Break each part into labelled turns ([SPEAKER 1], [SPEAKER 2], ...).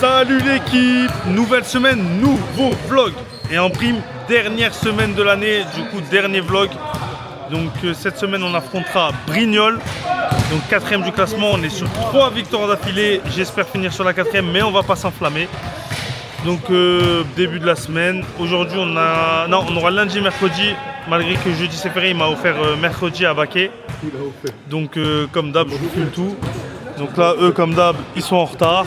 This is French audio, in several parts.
[SPEAKER 1] Salut l'équipe! Nouvelle semaine, nouveau vlog. Et en prime, dernière semaine de l'année, du coup dernier vlog. Donc cette semaine on affrontera Brignoles. Donc 4ème du classement, on est sur 3 victoires d'affilée. J'espère finir sur la 4ème, mais on va pas s'enflammer. Donc début de la semaine. Aujourd'hui on aura lundi, mercredi. Malgré que jeudi c'est férié, il m'a offert mercredi à Baquet. Donc comme d'hab, je vous filme tout. Donc là, eux comme d'hab, ils sont en retard.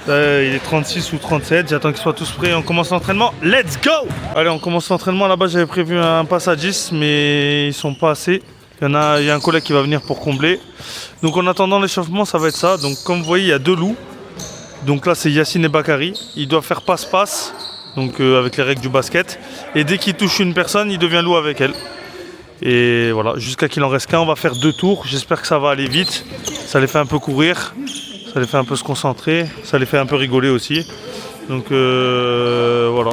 [SPEAKER 1] Il est 36 ou 37, j'attends qu'ils soient tous prêts. On commence l'entraînement, let's go! Allez, on commence l'entraînement. Là-bas, j'avais prévu un pass à 10, mais ils sont pas assez. Il y a un collègue qui va venir pour combler. Donc en attendant l'échauffement, ça va être ça. Donc comme vous voyez, il y a 2 loups. Donc là, c'est Yacine et Bakary. Ils doivent faire passe-passe, donc avec les règles du basket. Et dès qu'ils touchent une personne, il devient loup avec elle. Et voilà, jusqu'à qu'il en reste qu'un, on va faire 2 tours. J'espère que ça va aller vite. Ça les fait un peu courir. Ça les fait un peu se concentrer, ça les fait un peu rigoler aussi. Donc voilà.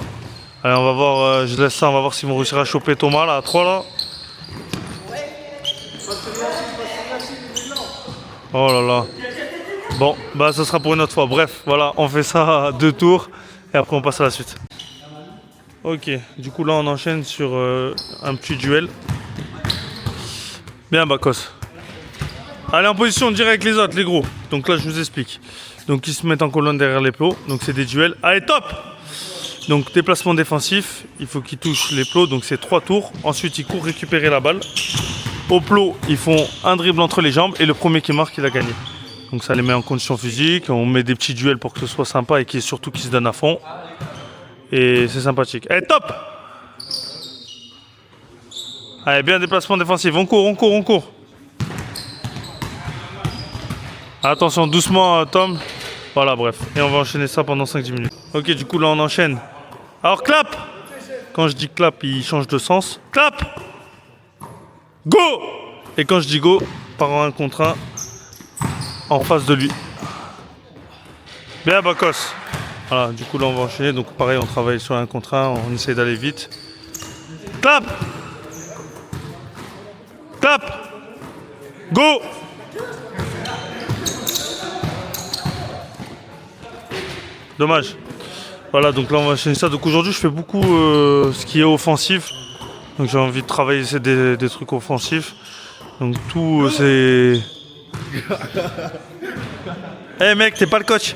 [SPEAKER 1] Allez, on va voir, je laisse ça, on va voir s'ils vont réussir à choper Thomas là, à 3 là. Oh là là. Bon, bah ça sera pour une autre fois. Bref, voilà, on fait ça à 2 tours et après on passe à la suite. Ok, du coup là on enchaîne sur un petit duel. Bien Bakos. Allez en position direct avec les autres, les gros. Donc là je vous explique. Donc ils se mettent en colonne derrière les plots. Donc c'est des duels. Allez top! Donc déplacement défensif. Il faut qu'ils touchent les plots. Donc c'est 3 tours. Ensuite ils courent récupérer la balle. Au plot ils font un dribble entre les jambes. Et le premier qui marque il a gagné. Donc ça les met en condition physique. On met des petits duels pour que ce soit sympa. Et surtout qu'ils se donnent à fond. Et c'est sympathique. Allez top! Allez bien déplacement défensif. On court, on court, on court. Attention, doucement Tom. Voilà, bref. Et on va enchaîner ça pendant 5-10 minutes. Ok, du coup là on enchaîne. Alors clap! Quand je dis clap, il change de sens. Clap! Go! Et quand je dis go, par un contre un en face de lui. Bien Bakos. Voilà, du coup là on va enchaîner. Donc pareil, on travaille sur un contre un, on essaie d'aller vite. Clap! Clap! Go! Dommage. Voilà, donc là on va enchaîner ça. Donc aujourd'hui je fais beaucoup ce qui est offensif. Donc j'ai envie de travailler des trucs offensifs. Donc tout c'est... Eh hey, mec, t'es pas le coach.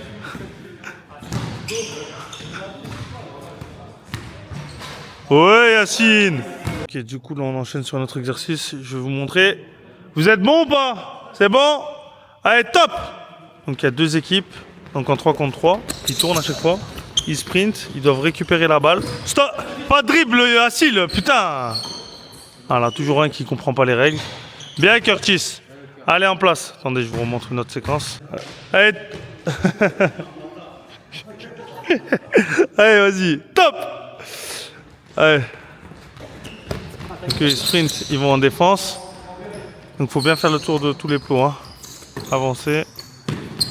[SPEAKER 1] Ouais Yacine. Ok, du coup là on enchaîne sur notre exercice. Je vais vous montrer. Vous êtes bon ou pas? C'est bon? Allez top. Donc il y a 2 équipes. Donc en 3 contre 3, ils tournent à chaque fois, ils sprintent, ils doivent récupérer la balle. Stop! Pas de dribble, Assil, putain! Voilà, toujours un qui comprend pas les règles. Bien Curtis, allez en place. Attendez, je vous remontre une autre séquence. Allez, allez vas-y, top! Allez. Donc ils sprintent, ils vont en défense. Donc faut bien faire le tour de tous les plots, hein. Avancer.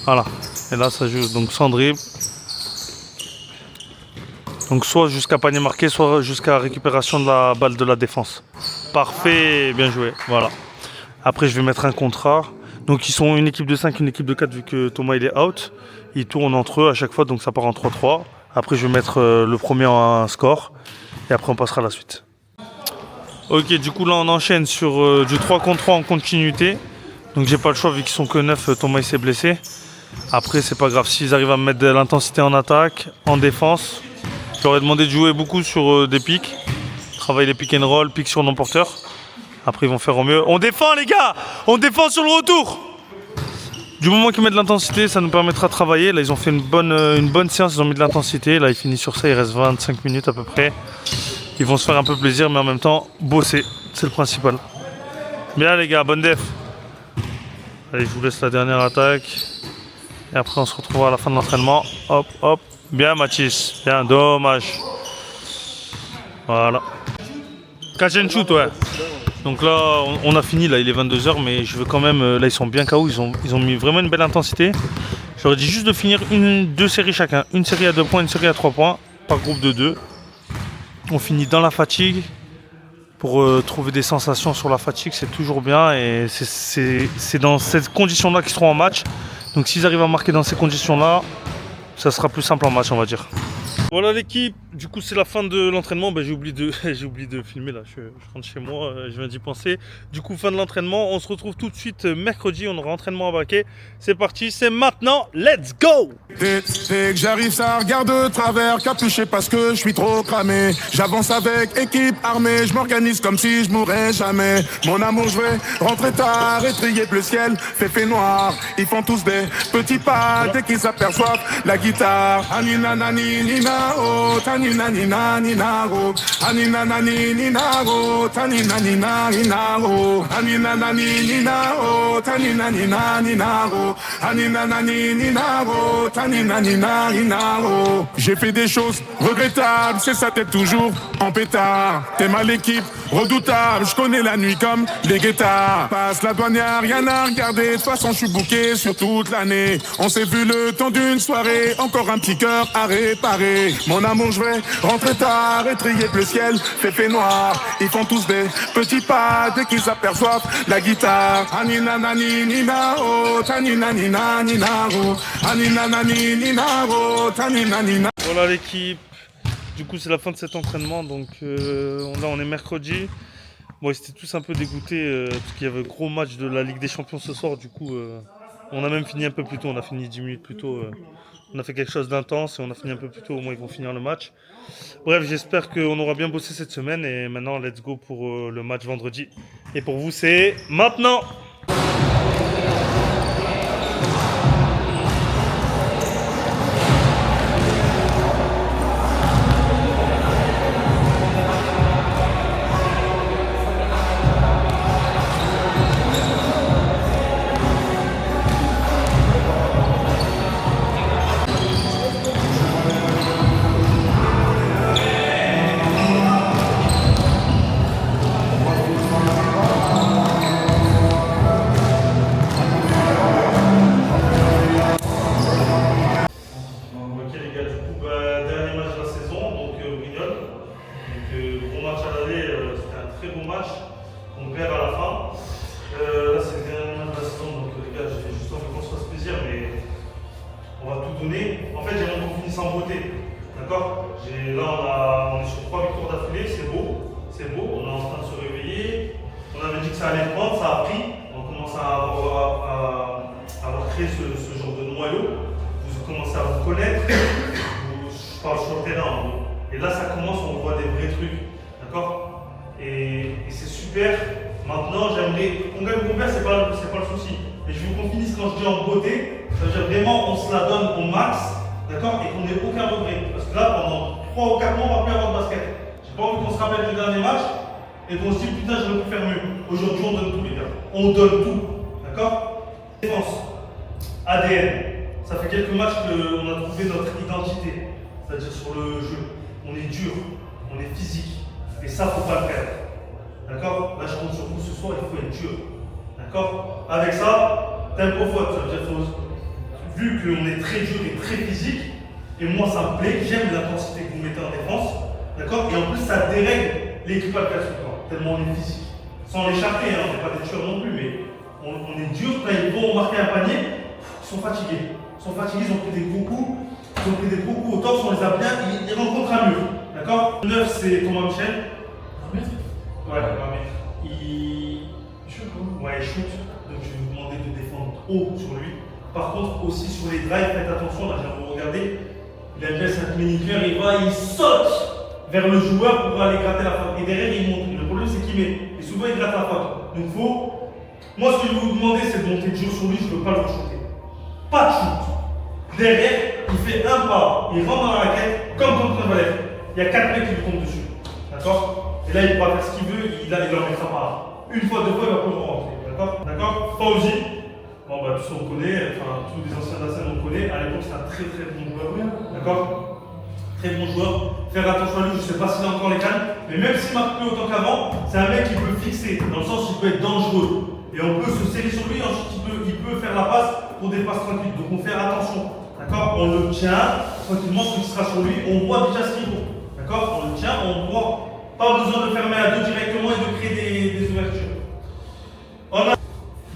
[SPEAKER 1] Voilà. Et là ça joue donc sans dribble. Donc soit jusqu'à panier marqué, soit jusqu'à récupération de la balle de la défense. Parfait, bien joué. Voilà. Après je vais mettre un contrat. Donc ils sont une équipe de 5, une équipe de 4 vu que Thomas il est out. Ils tournent entre eux à chaque fois, donc ça part en 3-3. Après je vais mettre le premier en un score. Et après on passera à la suite. Ok, du coup là on enchaîne sur du 3 contre 3 en continuité. Donc j'ai pas le choix vu qu'ils sont que 9, Thomas il s'est blessé. Après c'est pas grave, s'ils arrivent à me mettre de l'intensité en attaque, en défense. Je leur ai demandé de jouer beaucoup sur des pics. Travailler les pick and roll, pick sur non-porteur. Après ils vont faire au mieux. On défend les gars! On défend sur le retour! Du moment qu'ils mettent de l'intensité, ça nous permettra de travailler. Là ils ont fait une bonne séance, ils ont mis de l'intensité. Là ils finissent sur ça, il reste 25 minutes à peu près. Ils vont se faire un peu plaisir mais en même temps bosser, c'est le principal. Bien les gars, bonne def. Allez, je vous laisse la dernière attaque. Et après on se retrouvera à la fin de l'entraînement. Hop, hop. Bien Mathis. Bien, dommage. Voilà. Catch and shoot, ouais. Donc là, on a fini, là il est 22 h, mais je veux quand même... Là ils sont bien KO, ils ont mis vraiment une belle intensité. J'aurais dit juste de finir 2 séries chacun. Une série à 2 points, une série à 3 points. Par groupe de 2. On finit dans la fatigue. Pour trouver des sensations sur la fatigue, c'est toujours bien. Et c'est dans ces conditions-là qu'ils seront en match. Donc s'ils arrivent à marquer dans ces conditions-là, ça sera plus simple en match, on va dire. Voilà l'équipe, du coup c'est la fin de l'entraînement, j'ai oublié de filmer là, je rentre chez moi, je viens d'y penser. Du coup fin de l'entraînement, on se retrouve tout de suite mercredi, on aura entraînement à Baquet. C'est parti, c'est maintenant, let's go!
[SPEAKER 2] Dès que j'arrive ça regarde de travers, capuché parce que je suis trop cramé. J'avance avec équipe armée, je m'organise comme si je mourrais jamais. Mon amour je vais rentrer tard, étrier le ciel, fait noir. Ils font tous des petits pas dès qu'ils s'aperçoivent la guitare. Anina nani nina oh, tanina nina nina oh, anina nani nina oh, tanina nina nina oh, anina nani nina oh, tanina nina nina oh, anina nani nina oh, tanina nina nina oh. J'ai fait des choses regrettables, c'est sa tête toujours en pétard. T'es mal l'équipe, redoutable, je connais la nuit comme les guettards. Passe la douane, y'a rien à regarder, de toute façon je suis bouqué sur toute l'année. On s'est vu le temps d'une soirée, encore un petit cœur à réparer. Mon amour je vais rentrer tard, étrier le ciel, fait noir. Ils font tous des petits pas dès qu'ils s'aperçoivent la guitare. Anina nani nina oh, tanina nina nina oh, anina nani nina oh, tanina nina.
[SPEAKER 1] Voilà l'équipe, du coup c'est la fin de cet entraînement, donc là on est mercredi. Bon, ils étaient tous un peu dégoûtés parce qu'il y avait un gros match de la Ligue des Champions ce soir, du coup on a même fini un peu plus tôt, on a fini 10 minutes plus tôt. On a fait quelque chose d'intense et on a fini un peu plus tôt, au moins ils vont finir le match. Bref, j'espère qu'on aura bien bossé cette semaine et maintenant let's go pour le match vendredi. Et pour vous c'est maintenant! On perd à la fin. Là, c'est le dernier match de la saison, donc les gars, j'ai juste envie qu'on se fasse plaisir, mais on va tout donner. En fait, j'aimerais qu'on finisse en beauté. D'accord? Là, on est sur 3 victoires d'affilée, c'est beau. C'est beau, on est en train de se réveiller. On avait dit que ça allait prendre, ça a pris. On commence à avoir créé ce genre de noyau. Vous commencez à vous connaître. Je parle sur le terrain. Et là, ça commence, on voit des vrais trucs. D'accord? Et c'est super. Maintenant, j'aimerais qu'on gagne ou qu'on perd, c'est pas le souci. Et je veux qu'on finisse quand je dis en beauté, ça veut dire vraiment on se la donne au max, d'accord, et qu'on n'ait aucun regret. Parce que là, pendant 3 ou 4 mois, on va plus avoir de basket. J'ai pas envie qu'on se rappelle du dernier match et qu'on se dise putain, j'aurais pu faire mieux. Aujourd'hui, on donne tout, les gars. On donne tout, d'accord? Défense, ADN. Ça fait quelques matchs qu'on a trouvé notre identité, c'est-à-dire sur le jeu. On est dur, on est physique. Et ça, faut pas le perdre. D'accord? Là, je compte sur vous ce soir, il faut être dur. D'accord? Avec ça, tempo faute. Ça veut dire vu qu'on est très dur et très physique, et moi ça me plaît, j'aime l'intensité que vous mettez en défense. D'accord? Et en plus, ça dérègle l'équipe adverse, tellement on est physique. Sans les charter, hein, on n'est pas des tueurs non plus, mais on est dur. Quand ils vont marquer un panier, ils sont fatigués. Ils ont pris des gros coups. Ils ont pris des gros coups au torse, on les a bien. Ils rencontrent un mur. D'accord? 9, c'est Thomas Michel. Ouais, il shoot. Ouais, il shoot. Donc je vais vous demander de défendre haut sur lui. Par contre, aussi sur les drives, faites attention, là, je viens de vous regarder. Il a bien 5 mini-cœurs, il saute vers le joueur pour aller gratter la faute. Et derrière, il monte. Le problème, c'est qu'il met. Et souvent, il gratte la faute. Donc, moi, ce que je vais vous demander, c'est de monter dur sur lui, je ne veux pas le shooter. Pas de shoot. Derrière, il fait un pas, il rentre dans la raquette, comme contre un Valère. Il y a 4 mecs qui lui tombent dessus. D'accord? Et là, il pourra faire ce qu'il veut, il leur mettra pas. Une fois, 2 fois, il va pouvoir rentrer. D'accord? Fauzi. Bon, tous on connaît, enfin, tous les anciens de la scène on connaît. À l'époque, c'est un très très bon joueur. D'accord? Très bon joueur. Faire attention à lui, je ne sais pas s'il a encore les cannes, mais même s'il marque plus autant qu'avant, c'est un mec qui peut fixer, dans le sens où il peut être dangereux. Et on peut se serrer sur lui, ensuite il peut faire la passe pour des passes tranquilles. Donc on fait attention. D'accord? On le tient tranquillement, ce qui sera sur lui, on voit déjà ce qu'il vaut. D'accord? On le tient, on voit. Pas besoin de fermer à 2 directement et de créer des ouvertures. On a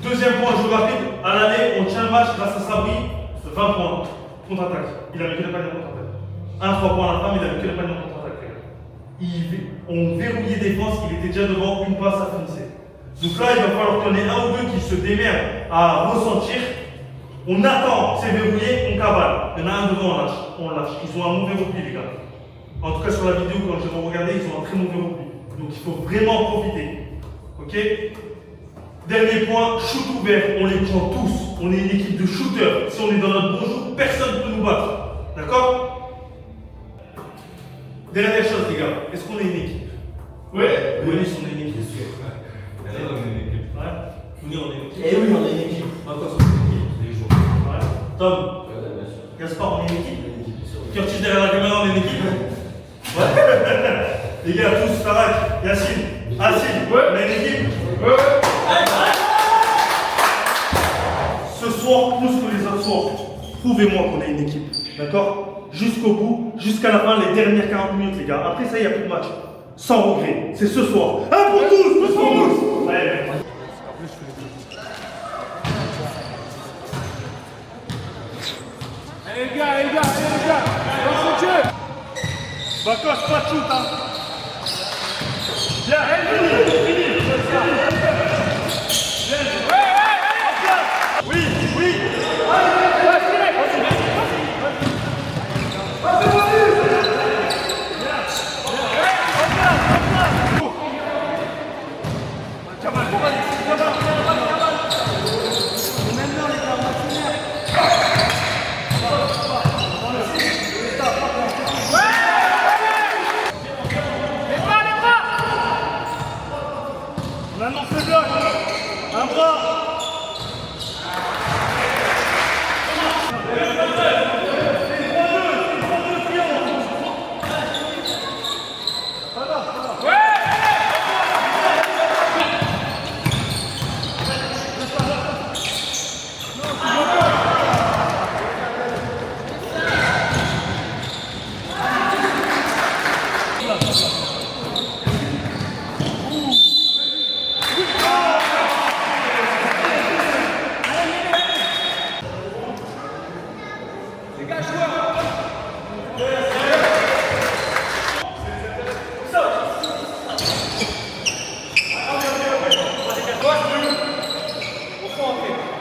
[SPEAKER 1] deuxième point, jeu rapide. À l'aller, on tient le match grâce à Sabri, 20 points. Contre-attaque. Il avait que le panier en contre-attaque. 1-3 points à la fin, mais il avait que le panier en contre-attaque. On verrouillait défense, il était déjà devant, une passe à finissait. Donc là, il va falloir qu'on ait un ou deux qui se démerdent à ressentir. On attend, c'est verrouillé, on cavale. Il y en a un devant, on lâche. Ils ont un mauvais repli, les gars. En tout cas, sur la vidéo, quand je vais regarder, ils ont un très mauvais repli. Donc il faut vraiment profiter. Ok? Dernier point, shoot ouvert. On les prend tous. On est une équipe de shooters. Si on est dans notre bon jour, personne ne peut nous battre. D'accord? Dernière chose, les gars. Est-ce qu'on est une équipe?
[SPEAKER 3] Ouais.
[SPEAKER 1] Oui, on est une équipe.
[SPEAKER 3] On est une équipe.
[SPEAKER 1] Ouais. Oui, on est une équipe.
[SPEAKER 4] Eh oui, on est une équipe.
[SPEAKER 1] Encore sur une équipe, tous les jours. Ouais. Tom, Gaspard, on est une équipe. Curtis derrière la caméra, on est une équipe. Ouais. Les gars, tous, Tarak, Yacine, Assine,
[SPEAKER 3] Ouais.
[SPEAKER 1] on est une équipe.
[SPEAKER 3] Ouais.
[SPEAKER 1] Ce soir, plus que les autres soirs, prouvez-moi qu'on est une équipe. D'accord? Jusqu'au bout, jusqu'à la fin, les dernières 40 minutes, les gars. Après ça, il n'y a plus de match. Sans regret. C'est ce soir. Un pour tous, tous pour tous. Allez,
[SPEAKER 3] Allez les gars, dans le jeu.
[SPEAKER 1] Bacos, pas de shoot, hein. Bien, fini. Oui, oui. On annonce le bloc. Un bras.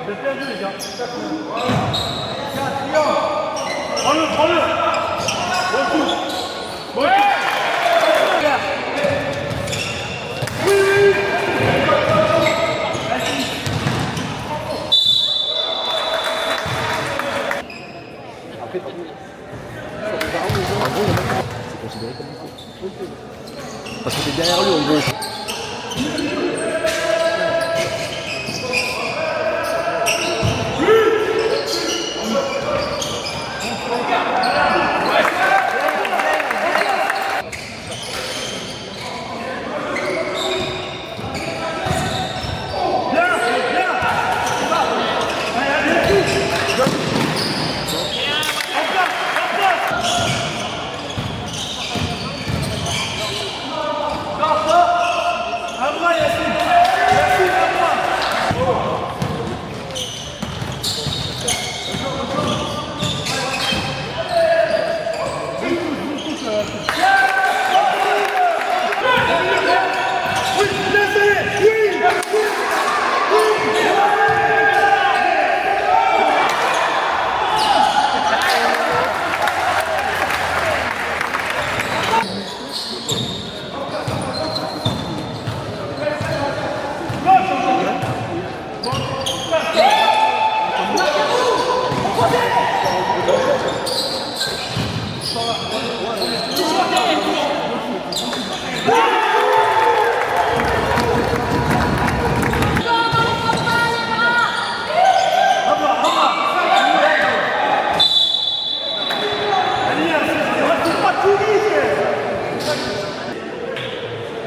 [SPEAKER 1] Vous êtes perdus, les gars. Prends-le. Retour.
[SPEAKER 4] C'est considéré comme une faute. Parce que t'es derrière lui en gros.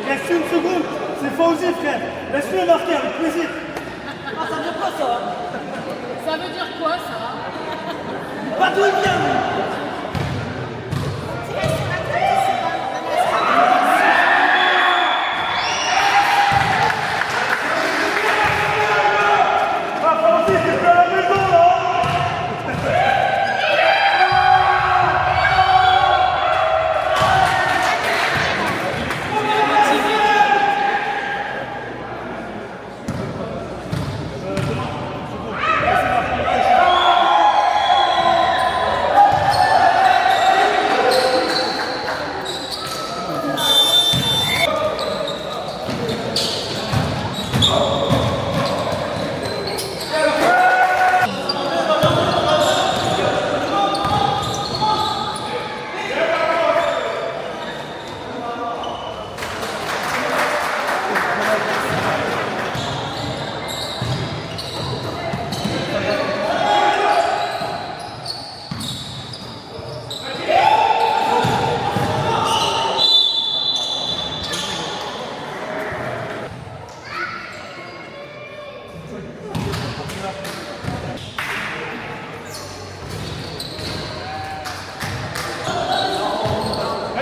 [SPEAKER 1] Reste une seconde, c'est Fauzi, frère. Laisse-le marquer avec plaisir.
[SPEAKER 5] Ah, ça veut dire quoi ça? Ça veut dire quoi ça?
[SPEAKER 1] Pas d'où il vient, lui. Ah, Fauzi, t'es à la maison, là.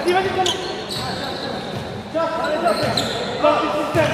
[SPEAKER 3] Vas-y, vas-y, commence. Allez, part du système.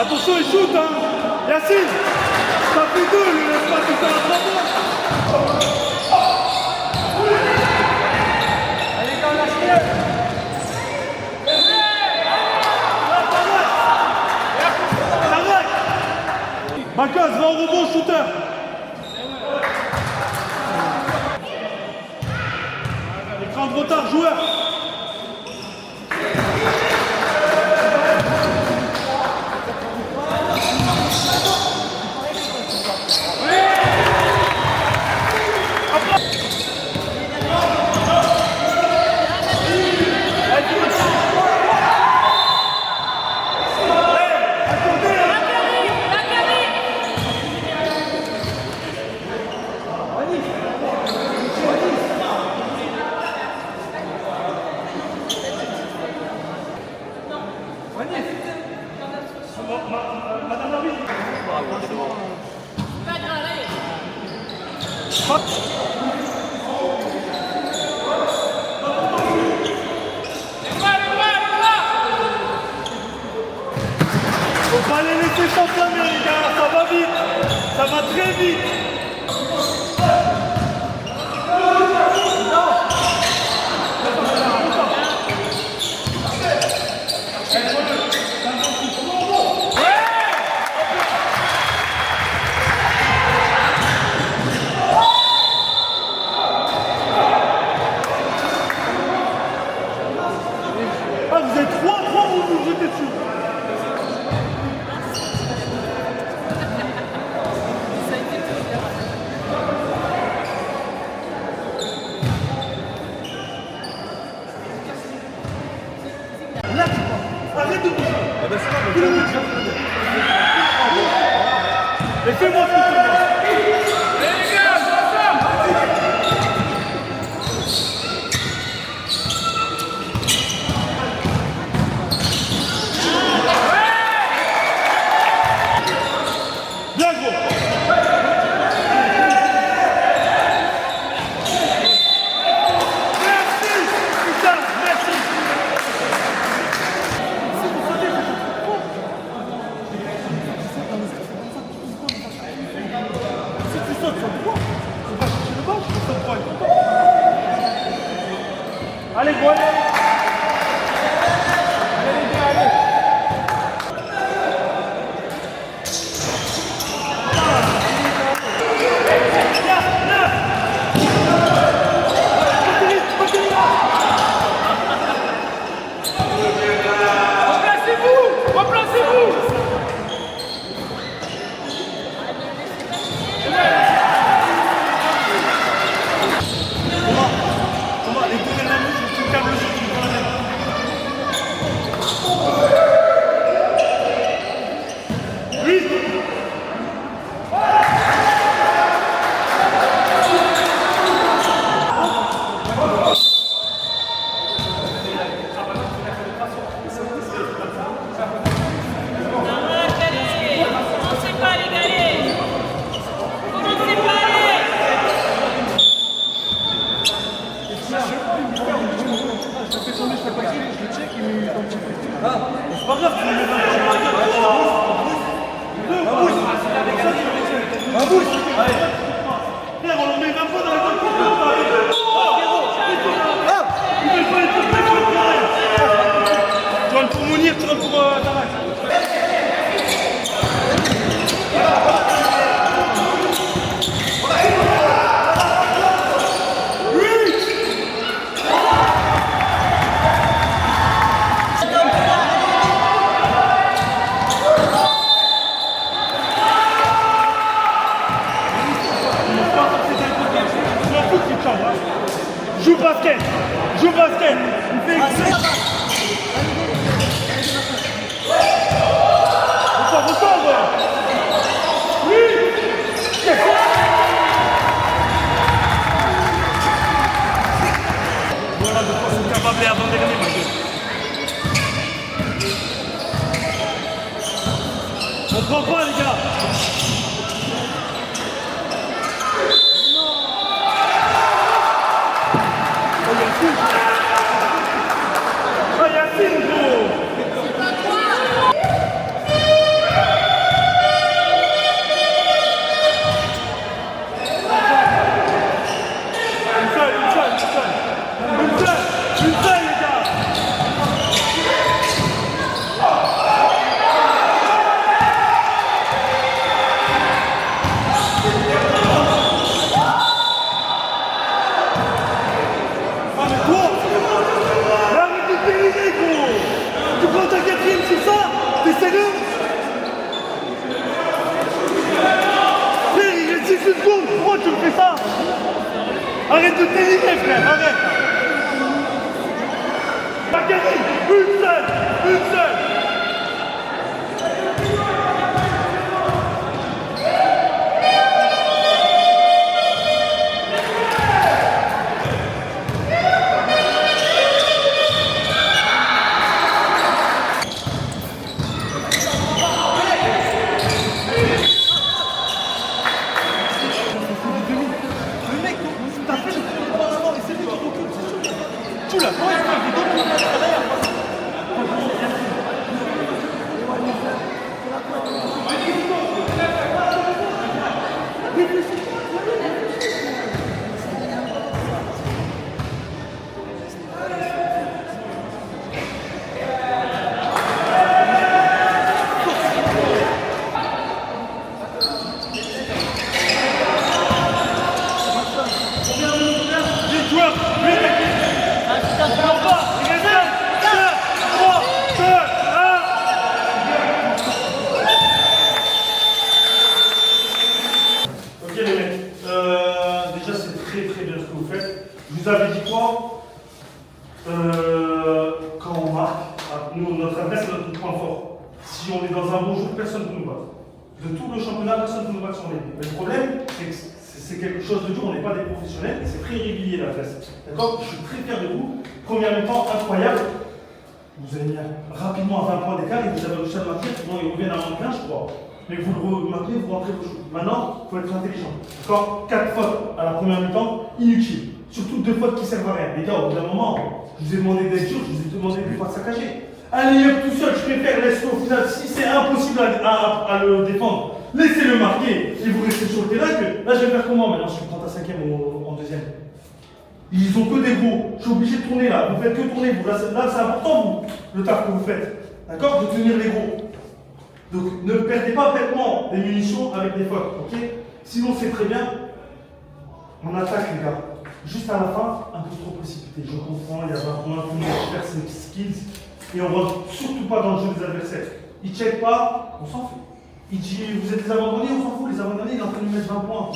[SPEAKER 3] Attention, il shoot, hein. Yacine, ça fait deux, lui laisse pas tout ça à 3 points. Allez, les gars, lâchez-le. Bacchus, va au rebond, shooter. Écran de retard, joueur. Faut pas les laisser s'enflammer, les gars, ça va vite, ça va très vite. Ah, vous êtes 3, vous vous jetez dessus. Là, tu vois, arrête de bouger. Et fais-moi ce que tu veux. Bien gros. Merci, putain, merci. Si tu sautes sur le poids, tu vas chercher le bas, tu sautes le poids. Allez, gros, allez. Allez, les gars, allez. C'est pas grave, tu me mets dans le
[SPEAKER 1] pour Mounir, tu rentres pour Tarak.
[SPEAKER 3] Joue basket. Joue basket. Il fait exprès. Ressort. Oui.
[SPEAKER 1] Voilà de quoi sont capables les avant-derniers, ma gueule.
[SPEAKER 3] On prend pas, les gars.
[SPEAKER 1] Ah, Yacine, gros.
[SPEAKER 3] Une seule, les gars. Ah, mais toi, arrête de t'éliminer, gros. Tu prends ta quatrième sur ça. T'es sérieux? Frère, il reste 6 secondes. Pourquoi tu me fais ça? Arrête de t'éliminer, frère, arrête. Bakary, une seule. Le mec, t'as fait le coup en avant et c'est lui qui recule, c'est sûr. Tu l'as pas, il fait des deux tours derrière. Les joueurs, les équipes. On va, il reste 4, 3, 2, 1.
[SPEAKER 1] Ok les mecs, déjà c'est très bien ce que vous faites. Je vous avais dit quoi quand on marque, nous, notre adresse c'est notre point fort. Si on est dans un bon jour, personne ne peut nous battre. De tout le championnat, personne ne peut nous battre sur les pieds. Mais le problème, c'est que c'est quelque chose de dur, on n'est pas des professionnels et c'est très irrégulier la classe. D'accord? Je suis très fier de vous. Première mi-temps incroyable. Vous avez mis rapidement à 20 points d'écart et vous avez réussi à le maintenir. Sinon, ils reviennent à moins de 15, je crois. Mais vous le maintenez, vous rentrez vos choses. Maintenant, il faut être intelligent. D'accord? 4 fautes à la première mi-temps, inutiles. Surtout 2 fautes qui servent à rien. Les gars, au bout d'un moment, je vous ai demandé d'être dur, je vous ai demandé de ne pas saccager. Allez, hop, tout seul, je préfère laisser au final, si c'est impossible à le défendre, laissez-le marquer et vous restez sur le terrain. Que là, je vais faire comment maintenant? Je suis prendre à 5e ou en 2e. Ils ont que des gros. Je suis obligé de tourner là. Vous faites que tourner. Vous. Là, c'est important, vous, le taf que vous faites. D'accord? De tenir les gros. Donc, ne perdez pas bêtement des munitions avec des fautes. Ok? Sinon, c'est très bien. On attaque, les gars. Juste à la fin, un peu trop précipité. Je comprends, il y a 20 points, tout le monde perd ses skills. Et on ne rentre surtout pas dans le jeu des adversaires. Ils ne checkent pas, on s'en fout. Il dit, vous êtes des abandonnés, on s'en fout. Les abandonnés, il est en train de lui mettre 20 points.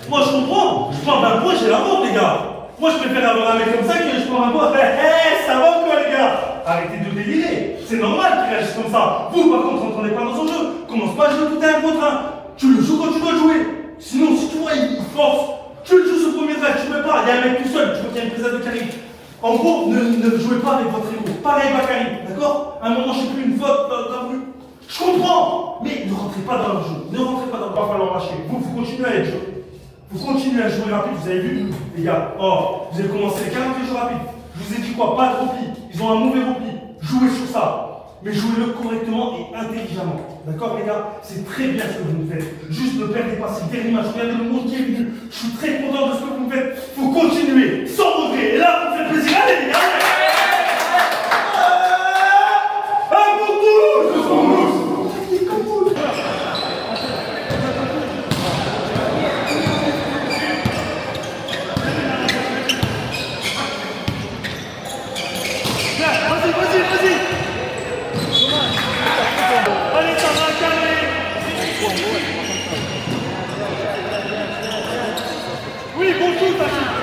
[SPEAKER 1] Moi, je comprends. Je prends 20 points, j'ai la honte, les gars. Moi, je préfère avoir un mec comme ça que je prends un point. Ça va ou quoi, les gars? Arrêtez de délirer. C'est normal qu'il réagisse comme ça. Vous, par contre, n'entrez pas dans son jeu. Commence pas à jouer tout un contre un. Tu le joues quand tu dois jouer. Sinon, si tu vois, il force. Tu le joues ce premier drive, tu ne peux pas. Il y a un mec tout seul, tu vois qu'il y a une prise de Karim. En gros, ne jouez pas avec votre ego. Pareil, Bakary, d'accord? À un moment, je ne sais plus, une faute, t'as voulu. Je comprends, mais ne rentrez pas dans le jeu. Ne rentrez pas dans le jeu. Il va falloir lâcher. Vous continuez à être joué. Vous continuez à jouer rapide, vous avez vu, les gars. Oh, vous avez commencé les 40 jeux rapides. Je vous ai dit quoi? Pas de repli. Ils ont un mauvais repli. Jouez sur ça. Mais jouez-le correctement et intelligemment. D'accord, les gars? C'est très bien ce que vous me faites. Juste ne perdez pas ces derniers matchs. Regardez le monde qui est venu. Je suis très content de ce que vous me faites. Il faut continuer, sans regret. Et là, vous me faites plaisir. Allez, les gars!
[SPEAKER 3] Vas-y, vas-y, vas-y. Allez, ça va, calmer. Oui, bon shoot, vas-y.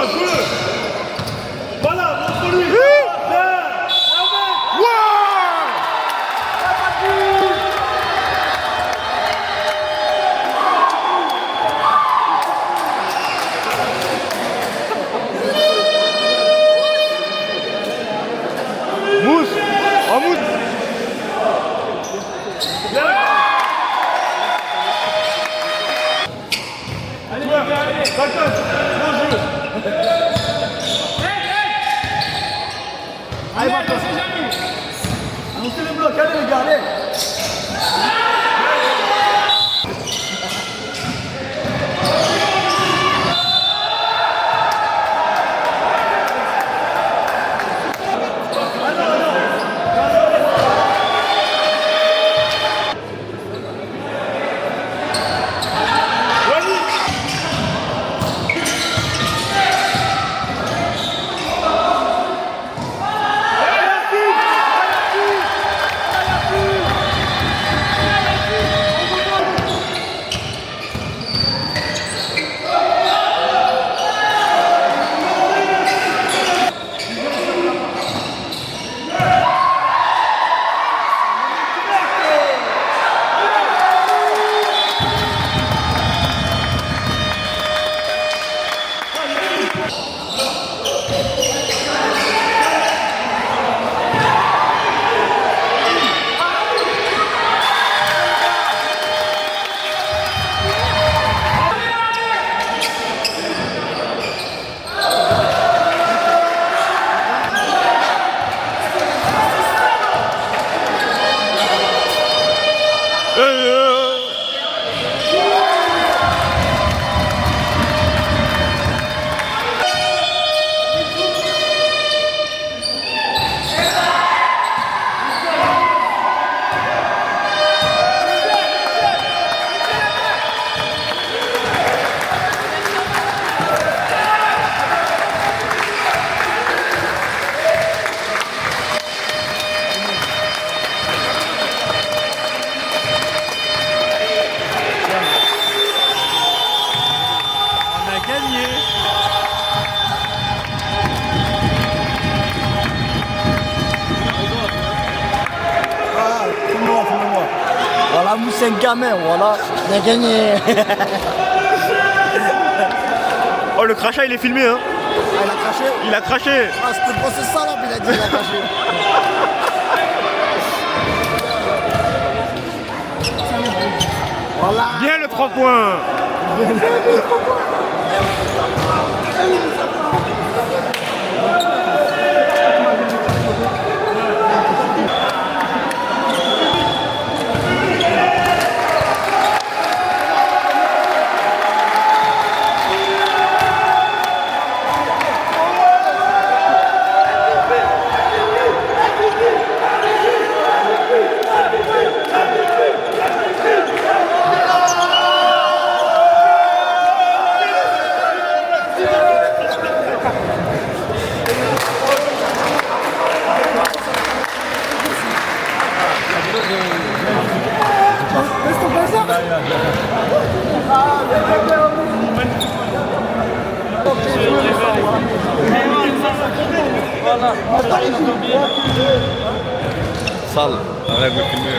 [SPEAKER 3] joue-le. Voilà, montre-lui.
[SPEAKER 1] Mousse. En mousse.
[SPEAKER 3] Allez, Bacote, bon jeu. Allez, Bacote. Montez les blocs, allez les gars, allez.
[SPEAKER 6] Voilà, Mousse, c'est un gamin, voilà, on a gagné.
[SPEAKER 4] Oh, le crachat, il est filmé, hein.
[SPEAKER 6] Ah, il a craché.
[SPEAKER 4] Il a craché.
[SPEAKER 6] Ah, c'était pas ce salope, il a dit il a craché. Voilà.
[SPEAKER 4] Bien le 3 points. Sale. Arrête de filmer.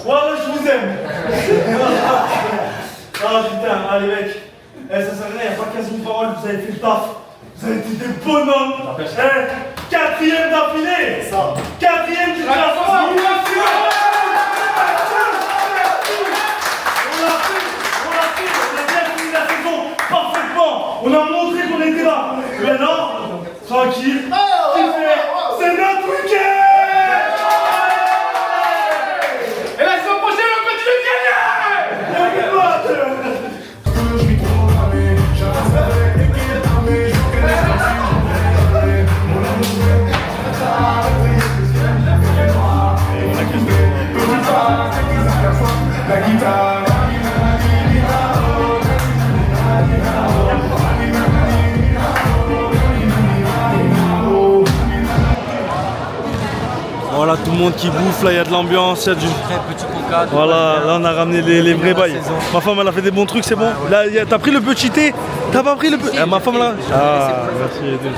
[SPEAKER 3] Voilà, je vous aime. Ah putain, allez mec. Ça sert à rien, il n'y a pas 15 000 paroles, vous avez fait le taf. Vous avez été des bonhommes. Quatrième d'affilée. Quatrième du classement.
[SPEAKER 2] La guitare.
[SPEAKER 1] Voilà, tout le monde qui bouffe, là il y a de l'ambiance, il y a du...
[SPEAKER 6] Très petit coca.
[SPEAKER 1] Voilà, là on a ramené les vrais bails. Ma femme elle a fait des bons trucs, c'est bon. Là, t'as pris le petit thé? T'as pas pris le petit... ma femme là... Ah, merci Edouard.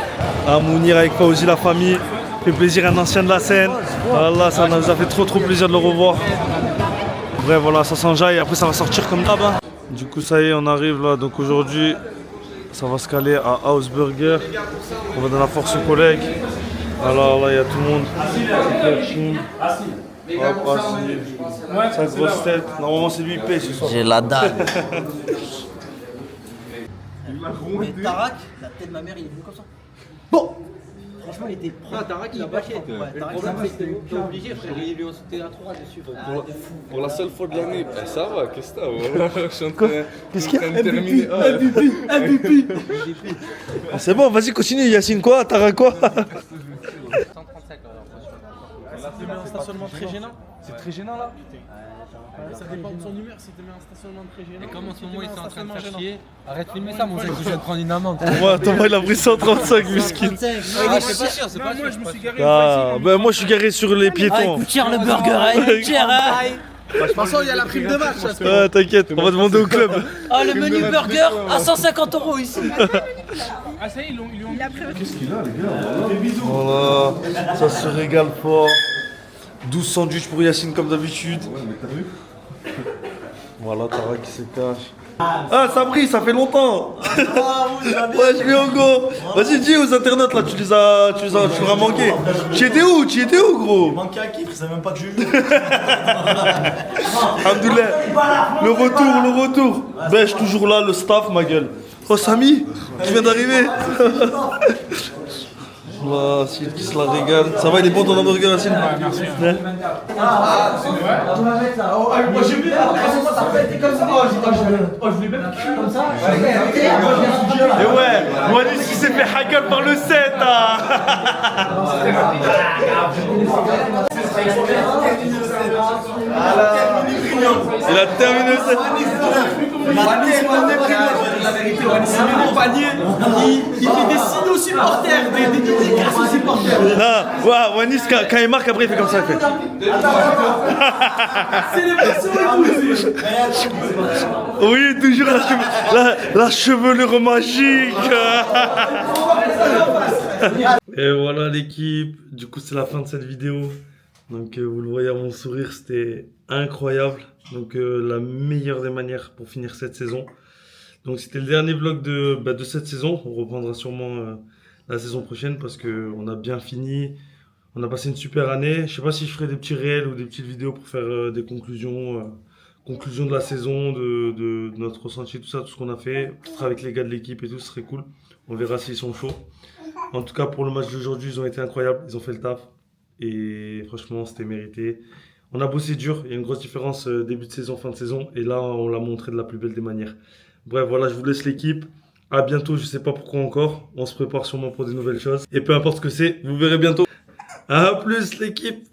[SPEAKER 1] Ah, Mounir avec Fauzi, la famille. Fait plaisir, un ancien de la scène. Voilà, ça nous a fait trop plaisir de le revoir. Bref, voilà, ça s'enjaille et après ça va sortir comme d'hab. Du coup, ça y est, on arrive là. Donc aujourd'hui, ça va se caler à House Burger. On va donner la force aux collègues. Alors là, il y a tout le monde. Hop, assis. Sa grosse tête. Normalement, c'est lui qui paye ce soir.
[SPEAKER 6] J'ai la dalle. Mais Tarak, la tête de ma mère, il est venu comme ça. Bon. Franchement, il était propre.
[SPEAKER 7] Tarak, il a bâché. Le problème, c'est que t'es obligé, frère. Ils lui ont sauté à 3 dessus.
[SPEAKER 8] Pour la seule fois de l'année, ben ça va, qu'est-ce que t'as? Voilà, je suis en train
[SPEAKER 1] Qu'est-ce qu'il y a?
[SPEAKER 8] de terminer.
[SPEAKER 1] MVP. C'est bon, vas-y, continue. Yacine, quoi? Tara, quoi?
[SPEAKER 7] 135
[SPEAKER 9] Ça te met un stationnement très gênant.
[SPEAKER 8] C'est très gênant là.
[SPEAKER 9] Ça dépend de son humeur si te met un stationnement très gênant.
[SPEAKER 7] Et comme en ce moment ils sont en train de faire chier, arrête de filmer ça, mon Zach, je vais te prendre une amende.
[SPEAKER 1] Ouais, Thomas, il a pris 135, muskin.
[SPEAKER 7] Ah, c'est pas sûr, c'est pas sûr.
[SPEAKER 9] Moi je me suis garé.
[SPEAKER 1] Ah, ben moi, je suis garé sur les
[SPEAKER 6] Ah, il
[SPEAKER 1] piétons.
[SPEAKER 6] coûte cher le burger, hein, il coûte cher, hein.
[SPEAKER 9] De toute façon, il y a la prime de match.
[SPEAKER 1] Ah, t'inquiète, on va demander au club.
[SPEAKER 6] Ah, le menu burger à 150 € ici.
[SPEAKER 9] Ah, ça y est, ils l'ont mis.
[SPEAKER 1] Voilà, ça se régale fort. 12 sandwichs pour Yacine comme d'habitude. Voilà, Tara qui se cache. Ah, Sabri, ça fait longtemps. Ouais, je vais en go. Vas-y, dis aux internautes là, tu leur as manqué. Tu étais où, gros?
[SPEAKER 6] Manqué à qui? Je savais même pas que je joue.
[SPEAKER 1] Alhamdoulilah. Le retour. Bêche toujours là, le staff, ma gueule. Oh, Samy, tu viens d'arriver. Voilà, Sid qui se la régale. Ça va, il est bon ton hamburger, Sid? Ouais, merci. Ouais.
[SPEAKER 3] Moi j'ai vu, ça a été comme ça. Je voulais même comme ça.
[SPEAKER 1] Et ouais, Wanis qui s'est fait hackle par le 7. Il a terminé le 7.
[SPEAKER 3] La vérité, c'est mon panier. Il fait des signaux supporters, des dédicaces aux supporters.
[SPEAKER 1] Non, ouais, Wanis, quand il marque, après il fait comme ça. Il fait.
[SPEAKER 3] C'est les personnes et tout.
[SPEAKER 1] Oui, toujours la chevelure magique. Et voilà l'équipe. Du coup, c'est la fin de cette vidéo. Donc, vous le voyez à mon sourire, c'était incroyable. Donc, la meilleure des manières pour finir cette saison. Donc, c'était le dernier vlog de cette saison. On reprendra sûrement la saison prochaine parce qu'on a bien fini. On a passé une super année. Je sais pas si je ferai des petits réels ou des petites vidéos pour faire des conclusions. Conclusion de la saison, de notre ressenti, tout ça, tout ce qu'on a fait. Peut-être avec les gars de l'équipe et tout, ce serait cool. On verra s'ils sont chauds. En tout cas, pour le match d'aujourd'hui, ils ont été incroyables. Ils ont fait le taf. Et franchement, c'était mérité. On a bossé dur. Il y a une grosse différence début de saison, fin de saison. Et là, on l'a montré de la plus belle des manières. Bref, voilà, je vous laisse l'équipe. À bientôt, je sais pas pourquoi encore. On se prépare sûrement pour des nouvelles choses. Et peu importe ce que c'est, vous verrez bientôt. À plus l'équipe.